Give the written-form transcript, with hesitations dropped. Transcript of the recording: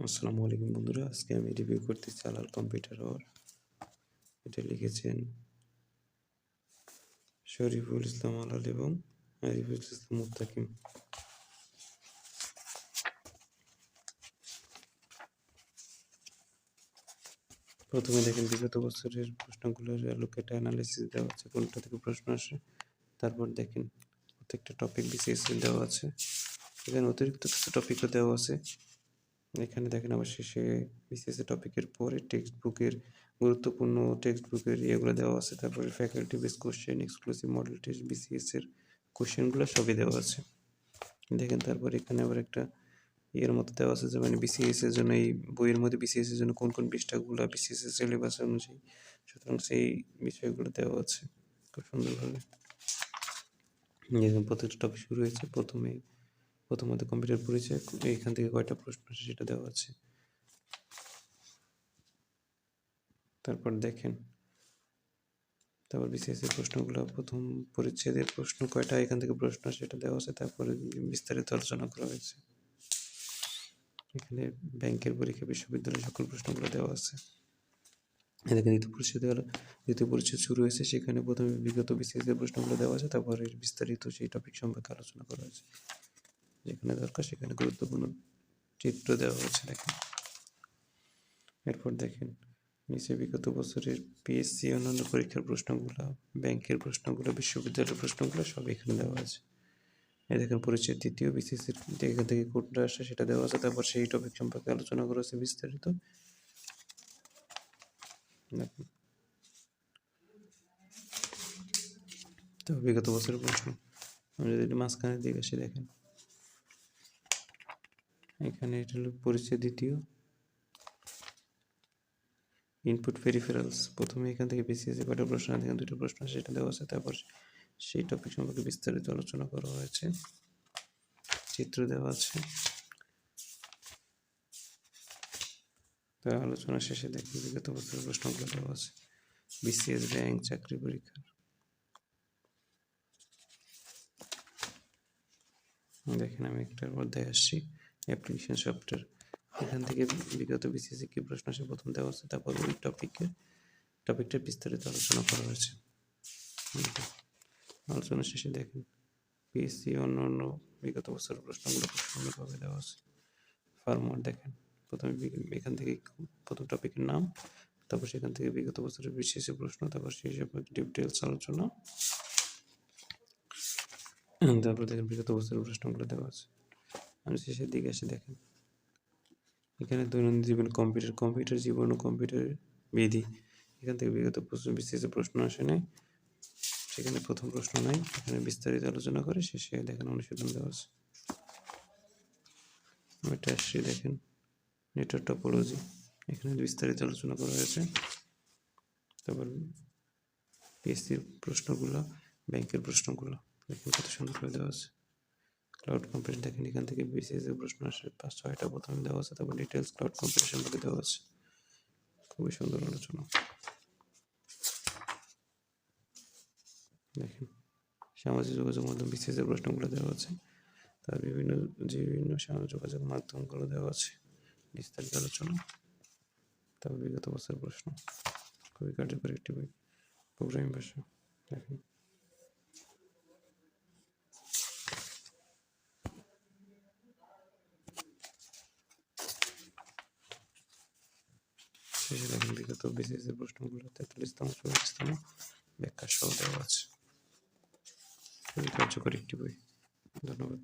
আসসালামু আলাইকুম বন্ধুরা, আজকে আমি রিভিউ করতেছি আলাল কম্পিউটার আওয়ার। এটা লিখেছেন শরীফুল ইসলাম আলাল এবং আরিফুল ইসলাম মুত্তাকিম। প্রথমে দেখেন বিগত বছরের প্রশ্নগুলোর অ্যালোকেট অ্যানালিসিস দেওয়া আছে, কোনটা থেকে প্রশ্ন আসে। তারপর দেখেন প্রত্যেকটা টপিক বিসিএস দেওয়া আছে, এখানে অতিরিক্ত কিছু টপিকও দেওয়া আছে। এখানে দেখেন আবার শেষে বিসিএস টপিকের পরে টেক্সট বুকের গুরুত্বপূর্ণ টেক্সট বুকের ইয়েগুলো দেওয়া আছে। তারপরে faculty base question, exclusive model test, BCS এর কোশ্চেনগুলো সবই দেওয়া আছে। দেখেন তারপর এখানে আবার একটা ইয়ের মতো দেওয়া আছে যে মানে বিসিএস এর জন্য এই বইয়ের মধ্যে বিসিএস এর জন্য কোন কোন পৃষ্ঠাগুলো বিসিএস এর সিলেবাস অনুযায়ী, সুতরাং সেই বিষয়গুলো দেওয়া আছে খুব সুন্দরভাবে। যেরকম প্রত্যেকটা টপিক শুরু হয়েছে প্রথমত কম্পিউটার পরিচয়, এখান থেকে কয়টা প্রশ্ন আছে সেটা দেওয়া আছে। তারপর দেখেন তারপর বিসিএস এর প্রশ্নগুলো, প্রথম পরিচ্ছেদের প্রশ্ন কয়টা, এখান থেকে প্রশ্ন সেটা দেওয়া আছে। তারপরে বিস্তারিত আলোচনা করা হয়েছে। এখানে ব্যাংকের পরীক্ষা, বিশ্ববিদ্যালয়ের সকল প্রশ্নগুলো দেওয়া আছে। এখানে দ্বিতীয় পরিচ্ছেদ শুরু হয়েছে, সেখানে প্রথমে বিগত বিসিএস এর প্রশ্নগুলো দেওয়া আছে, তারপরে বিস্তারিত সেই টপিক সম্পর্কে আলোচনা করা হয়েছে। যেখানে দরকার সেখানে গুরুত্বপূর্ণ চিত্র দেওয়া হয়েছে। দেখেন এরপর দেখেন নিচে বিগত বছরের পিএসসি অন্যান্য পরীক্ষার প্রশ্নগুলো, ব্যাংকের প্রশ্নগুলো, বিশ্ববিদ্যালয়ের প্রশ্নগুলো সব এখানে দেওয়া আছে। এই দেখেন পরিচয় দ্বিতীয় বিসিএসের এখান থেকে কোনটা আসে সেটা দেওয়া আছে। তারপর সেই টপিক সম্পর্কে আলোচনা করা হয়েছে বিস্তারিত। দেখেন তো বিগত বছরের প্রশ্ন আমি যদি মাঝখানের দিকে আসি, দেখেন এখানে এটা হলো পরিচয় দ্বিতীয় ইনপুট পেরিফেরালস। প্রথমে এখান থেকে বিসিএস এ কয়টা প্রশ্ন, এখানে দুটো প্রশ্ন সেটা দেওয়া আছে। তারপর সেই টপিক সম্পর্কে বিস্তারিত আলোচনা করা হয়েছে, চিত্র দেওয়া আছে। তার আলোচনা শেষে দেখেন বিগত বছরের প্রশ্নগুলো দেওয়া আছে, বিসিএস ব্যাংক চাকরি পরীক্ষা। দেখেন আমি একটার মধ্যে আসছি, অ্যাপ্লিকেশন সফটওয়্যার। এখান থেকে বিগত বিসিএস কি প্রশ্ন আসে প্রথম দেওয়া আছে, তারপর ওই টপিকটার বিস্তারিত আলোচনা করা হয়েছে। আলোচনা শেষে দেখেন পিএসসি অন্য বিগত বছরের প্রশ্নগুলো খুব সুন্দরভাবে দেওয়া আছে। ফার্মার দেখেন প্রথমে এখান থেকে প্রথম টপিকের নাম, তারপর সেখান থেকে বিগত বছরের বিশেষ প্রশ্ন, তারপর সেই সম্পর্কে ডিটেলস আলোচনা। তারপর দেখেন বিগত বছরের প্রশ্নগুলো দেওয়া আছে। আমি শেষের দিকে এসে দেখেন এখানে দৈনন্দিন জীবন কম্পিউটার জীবন ও কম্পিউটারের বিধি, এখান থেকে বিগত বিশেষ প্রশ্ন আসে নাই, সেখানে প্রথম প্রশ্ন নাই, এখানে বিস্তারিত আলোচনা করে শেষে দেখেন অনুশীলন দেওয়া আছে। এটা আসছে দেখেন নেটওয়ার্ক টপোলজি, এখানে বিস্তারিত আলোচনা করা হয়েছে। তারপর পিএসসির প্রশ্নগুলো, ব্যাংকের প্রশ্নগুলো দেখেন কত সুন্দর করে দেওয়া আছে। ক্লাউড কম্পিউটিং দেখেন এখান থেকে বিসিএস এর প্রশ্ন আসে 5-6টা প্রথমে দেওয়া আছে, তারপর ডিটেলস ক্লাউড কম্পিউটিং সম্পর্কে দেওয়া আছে। খুবই সুন্দর আলোচনা। দেখেন সামাজিক যোগাযোগ মাধ্যম বিসিএস এর প্রশ্নগুলো দেওয়া আছে, তার বিভিন্ন সামাজিক যোগাযোগ মাধ্যমগুলো দেওয়া আছে, বিস্তারিত আলোচনা। তারপর বিগত বছরের প্রশ্ন, খুবই কার্যকরী একটি বই, প্রোগ্রামিং ভাষা। দেখেন শেষে দেখেন বিগত বিসিএস এর প্রশ্নগুলো 43তম 44তম ব্যাখ্যা সহ দেওয়া আছে। খুবই কার্যকরী একটি বই। ধন্যবাদ।